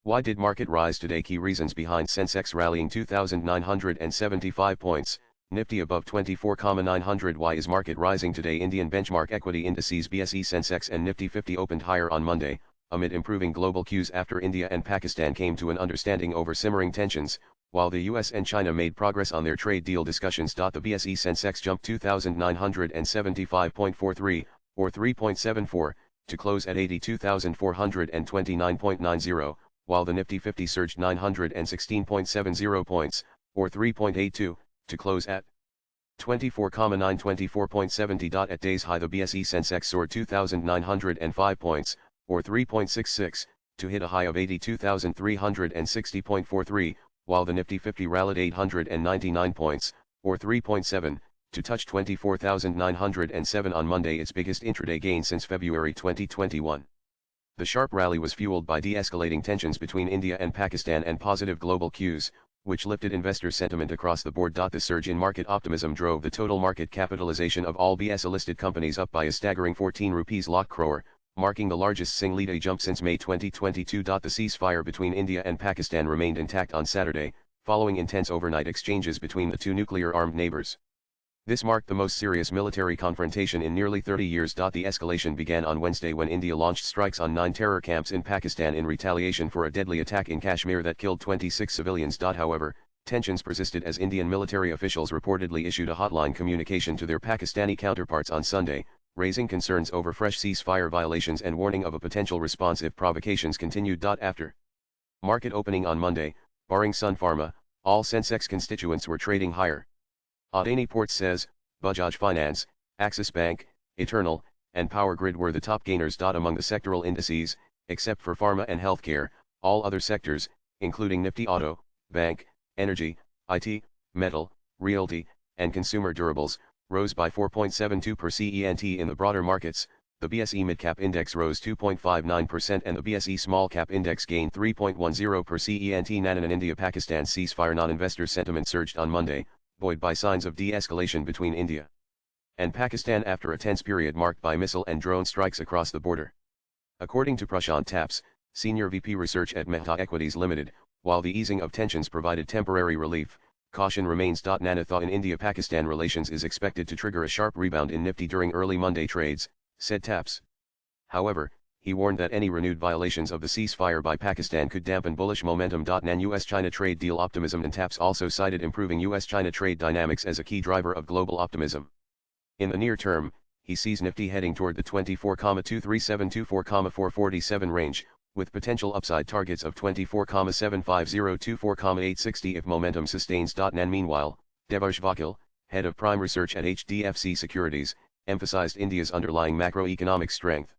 Why did market rise today? Key reasons behind Sensex rallying 2,975 points, Nifty above 24,900. Why is market rising today? Indian benchmark equity indices BSE, Sensex and Nifty 50 opened higher on Monday, amid improving global cues after India and Pakistan came to an understanding over simmering tensions, while the US and China made progress on their trade deal discussions. The BSE Sensex jumped 2,975.43, or 3.74, to close at 82,429.90, while the Nifty 50 surged 916.70 points, or 3.82, to close at 24,924.70. At day's high, the BSE Sensex soared 2,905 points, or 3.66, to hit a high of 82,360.43, while the Nifty 50 rallied 899 points, or 3.7, to touch 24,907 on Monday, its biggest intraday gain since February 2021. The sharp rally was fueled by de-escalating tensions between India and Pakistan and positive global cues, which lifted investor sentiment across the board. The surge in market optimism drove the total market capitalization of all BSE-listed companies up by a staggering 14 rupees lakh crore, marking the largest single-day jump since May 2022. The ceasefire between India and Pakistan remained intact on Saturday, following intense overnight exchanges between the two nuclear-armed neighbors. This marked the most serious military confrontation in nearly 30 years. The escalation began on Wednesday when India launched strikes on 9 terror camps in Pakistan in retaliation for a deadly attack in Kashmir that killed 26 civilians. However, tensions persisted as Indian military officials reportedly issued a hotline communication to their Pakistani counterparts on Sunday, raising concerns over fresh ceasefire violations and warning of a potential response if provocations continued. After market opening on Monday, barring Sun Pharma, all Sensex constituents were trading higher. Adani Ports says, Bajaj Finance, Axis Bank, Eternal, and Power Grid were the top gainers. Among the sectoral indices, except for pharma and healthcare, all other sectors, including Nifty Auto, Bank, Energy, IT, Metal, Realty, and Consumer Durables, rose by 4.72% in the broader markets. The BSE Midcap Index rose 2.59% and the BSE Small Cap Index gained 3.10%. Nan and India-Pakistan ceasefire. Non-investor sentiment surged on Monday, buoyed by signs of de-escalation between India and Pakistan after a tense period marked by missile and drone strikes across the border. According to Prashant Taps, Senior VP Research at Mehta Equities Limited, while the easing of tensions provided temporary relief, caution remains. Nana thought in India-Pakistan relations is expected to trigger a sharp rebound in Nifty during early Monday trades, said Taps. However, he warned that any renewed violations of the ceasefire by Pakistan could dampen bullish momentum. Nan US-China trade deal optimism. And Taps also cited improving US-China trade dynamics as a key driver of global optimism. In the near term, he sees Nifty heading toward the 24,237 to 4,447 range, with potential upside targets of 24,750 to 4,860 if momentum sustains. Nan meanwhile, Devarsh Vakil, head of prime research at HDFC Securities, emphasized India's underlying macroeconomic strength.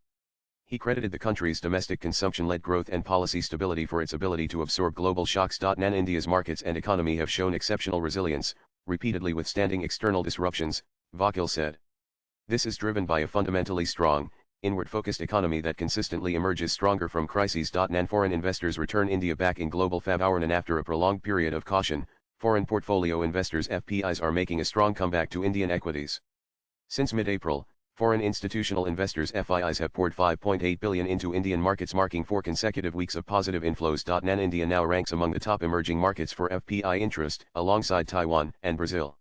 He credited the country's domestic consumption-led growth and policy stability for its ability to absorb global shocks. Nan India's markets and economy have shown exceptional resilience, repeatedly withstanding external disruptions, Vakil said. This is driven by a fundamentally strong, inward-focused economy that consistently emerges stronger from crises. Nan foreign investors return India back in global favor. And after a prolonged period of caution, foreign portfolio investors FPIs are making a strong comeback to Indian equities. Since mid-April, foreign institutional investors FIIs have poured $5.8 billion into Indian markets, marking 4 consecutive weeks of positive inflows. Nan India now ranks among the top emerging markets for FPI interest, alongside Taiwan and Brazil.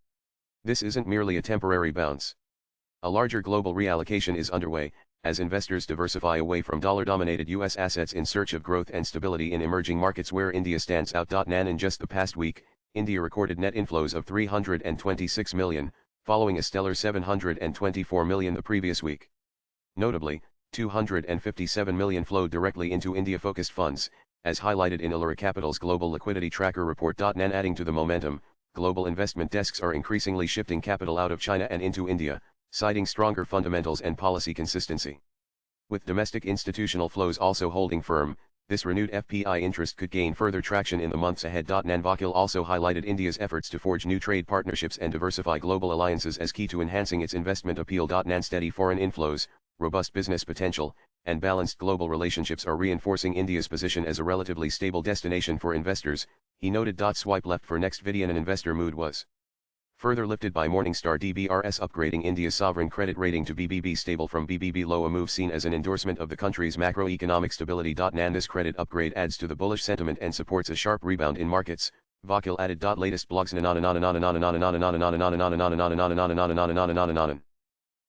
This isn't merely a temporary bounce. A larger global reallocation is underway, as investors diversify away from dollar-dominated U.S. assets in search of growth and stability in emerging markets where India stands out. Nan in just the past week, India recorded net inflows of $326 million, following a stellar $724 million the previous week. Notably, $257 million flowed directly into India-focused funds, as highlighted in Elara Capital's Global Liquidity Tracker report. Nan adding to the momentum, global investment desks are increasingly shifting capital out of China and into India, citing stronger fundamentals and policy consistency. With domestic institutional flows also holding firm, this renewed FPI interest could gain further traction in the months ahead. Nan Vakil also highlighted India's efforts to forge new trade partnerships and diversify global alliances as key to enhancing its investment appeal. Nan steady foreign inflows, robust business potential, and balanced global relationships are reinforcing India's position as a relatively stable destination for investors, he noted. Swipe left for next video. An investor mood was Further lifted by Morningstar DBRS upgrading India's sovereign credit rating to BBB stable from BBB low, a move seen as an endorsement of the country's macroeconomic stability. Nanda's credit upgrade adds to the bullish sentiment and supports a sharp rebound in markets, Vakil added. Latest blogs.